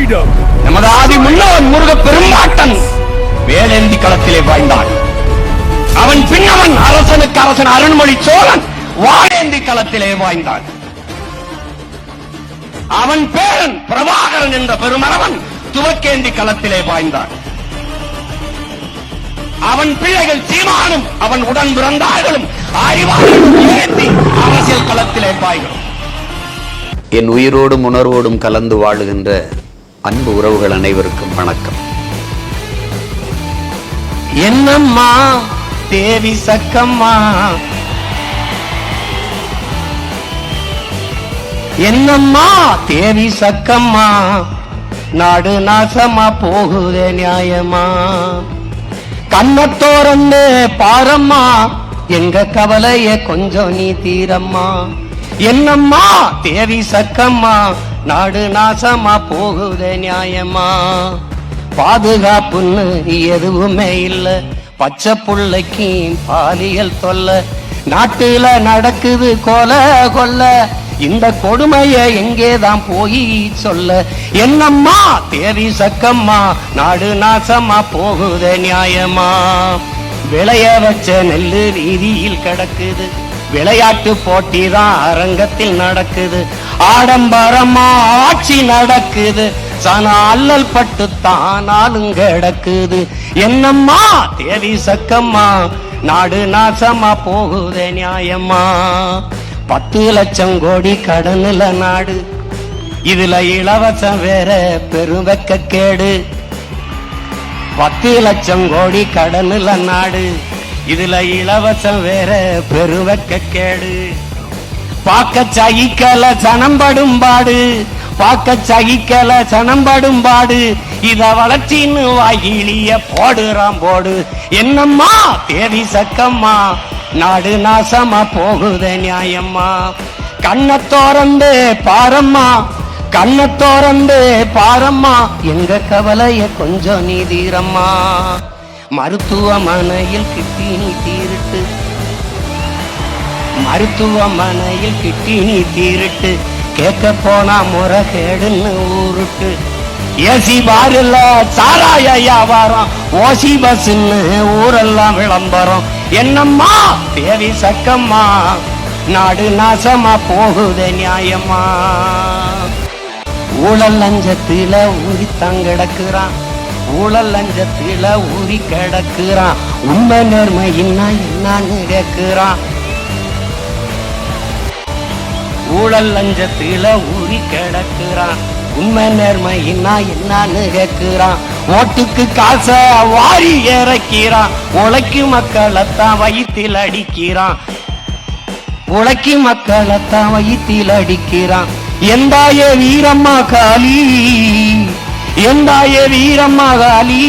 freedom. நமது ஆதி முன்னவன் முருக பெரும்பாட்டன் வேலேந்தி களத்திலே பாய்ந்தான். அவன் பின்னவன் அரசனுக்கு அரசன் அருண்மொழி சோழன் வாழேந்தி களத்திலே வாய்ந்தான். அவன் பேரன் பிரபாகரன் என்ற பெருமரவன் துவக்கேந்தி களத்திலே பாய்ந்தான். அவன் பிள்ளைகள் சீமானும் அவன் உடன் பிறந்தார்களும் அறிவாளர்களும் ஏந்தி அரசியல் களத்திலே பாய்கிறோம். என் உயிரோடும் உணர்வோடும் கலந்து வாழுகின்ற அன்பு உறவுகள் அனைவருக்கும் வணக்கம். என்னம்மா தேவி சக்கம்மா, என்னம்மா தேவி சக்கம்மா, நாடு நாசமா போகுதே நியாயமா, கண்ணத்தோரந்து பாரம்மா, எங்க கவலைய கொஞ்சம் நீ தீரம்மா. என்னம்மா தேவி சக்கம்மா, நாடு நாசமா போகுதே நியாயமா, பாதுகாப்புன்னு எதுவுமே இல்ல, பச்சை புள்ளைக்கு பாலியல் தொல்ல, நாட்டுல நடக்குது கொலை கொல்ல, இந்த கொடுமைய எங்கேதான் போய் சொல்ல. என்னம்மா தேவி சக்கம்மா, நாடு நாசமா போகுதே நியாயமா, விளைய வச்ச நெல்லு வீதியில் கிடக்குது, விளையாட்டு போட்டிதான் அரங்கத்தில் நடக்குது, ஆடம்பரமா ஆட்சி நடக்குது, சன அல்லல் பட்டுத்தான் ஆளுங்க கிடக்குது. என்னம்மா தேவி சக்கம்மா, நாடு நாசமா போகுதே நியாயமா, 10 லட்சம் கோடி கடனுல நாடு, இதுல இலவசம் வேற பெருவெக்க கேடு. 10 லட்சம் கோடி கடனுல நாடு, இதுல இலவசம் வேற பெருவெக்க கேடு. பாக்க சகிக்கல சனம்படும் பாடு, பாக்க சகிக்கல சனம்படும் பாடு, இத வளர்ச்சின்னு வாயிலிய போடுறான் போடு. என்னம்மா தேவி சக்கம்மா, நாடு நாசமா போகுதே நியாயம்மா, கண்ணத்தோரந்து பாரம்மா, கண்ணத்தோரந்து பாரம்மா, எங்க கவலைய கொஞ்சம் நீ தீரம்மா. மருத்துவமனையில் கிட்னி தீருட்டு, மருத்துவமனையில் கிட்னி தீருட்டு, கேட்க போனா முறைகேடுன்னு ஊருட்டு, ஏசி பாருல சாராய வியாபாரம், ஓசி பஸ்ன்னு ஊரெல்லாம் விளம்பரம். என்னம்மா தேவி சக்கம்மா, நாடு நாசமா போகுதே நியாயமா, ஊழல் லஞ்சத்தில ஊறித்தான் கிடக்குறான், ஊழல் லஞ்சத்தில ஊறி கிடக்குறான், உண்மை நேர்மை என்னன்னு கேட்கிறான், ஊழல் லஞ்சத்தில ஊறி கிடக்குறான், உண்மை நேர்மை என்னன்னு கேட்கிறான், ஓட்டுக்கு காசை வாரி இறக்கிறான், உழைக்கு மக்களைத்தான் வயிற்றில் அடிக்கிறான், உழைக்கு மக்களைத்தான் வயிற்றில் அடிக்கிறான். எந்தாய வீரம்மா காளி, எந்தாய வீரம்மா காளி,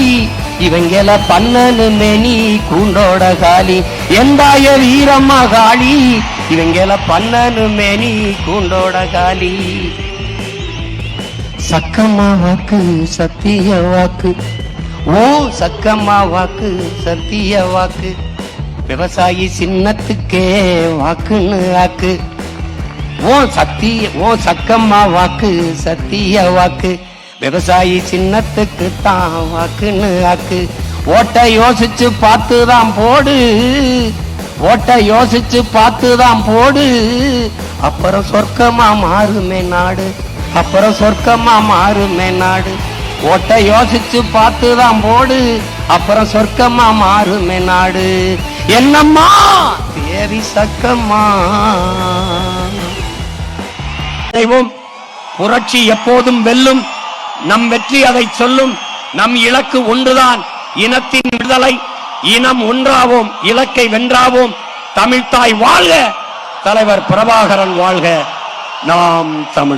இவங்கள பண்ணனு மேனி கூண்டோட காளி. எந்தாய வீரம்மா காளி, இவங்கள பண்ணனு மேனி கூண்டோட காளி. சக்கம்மா வாக்கு சத்திய வாக்கு, ஓ சக்கம்மா வாக்கு சத்திய வாக்கு, விவசாயி சின்னத்துக்கே வாக்குன்னு ஆக்கு. ஓ சக்கம்மா வாக்கு சத்திய வாக்கு, விவசாயி சின்னத்துக்கு தான் வாக்குன்னு ஆக்கு. ஓட்ட யோசிச்சு பார்த்துதான் போடு, ஓட்ட யோசிச்சு பார்த்துதான் போடு, அப்புறம் சொர்க்கமா மாறுமே நாடு, அப்புறம் சொர்க்கமா மாறுமே நாடு. ஓட்ட யோசிச்சு பார்த்துதான் போடு, அப்புறம் சொர்க்கமா மாறுமே நாடு. என்னம்மா தேவி சக்கம்மா. புரட்சி எப்போதும் வெல்லும், நம் வெற்றி அதை சொல்லும், நம் இலக்கு ஒன்றுதான், இனத்தின் விடுதலை. இனம் ஒன்றாவோம், இலக்கை வென்றாவோம். தமிழ்த்தாய் வாழ்க, தலைவர் பிரபாகரன் வாழ்க, நாம் தமிழ்.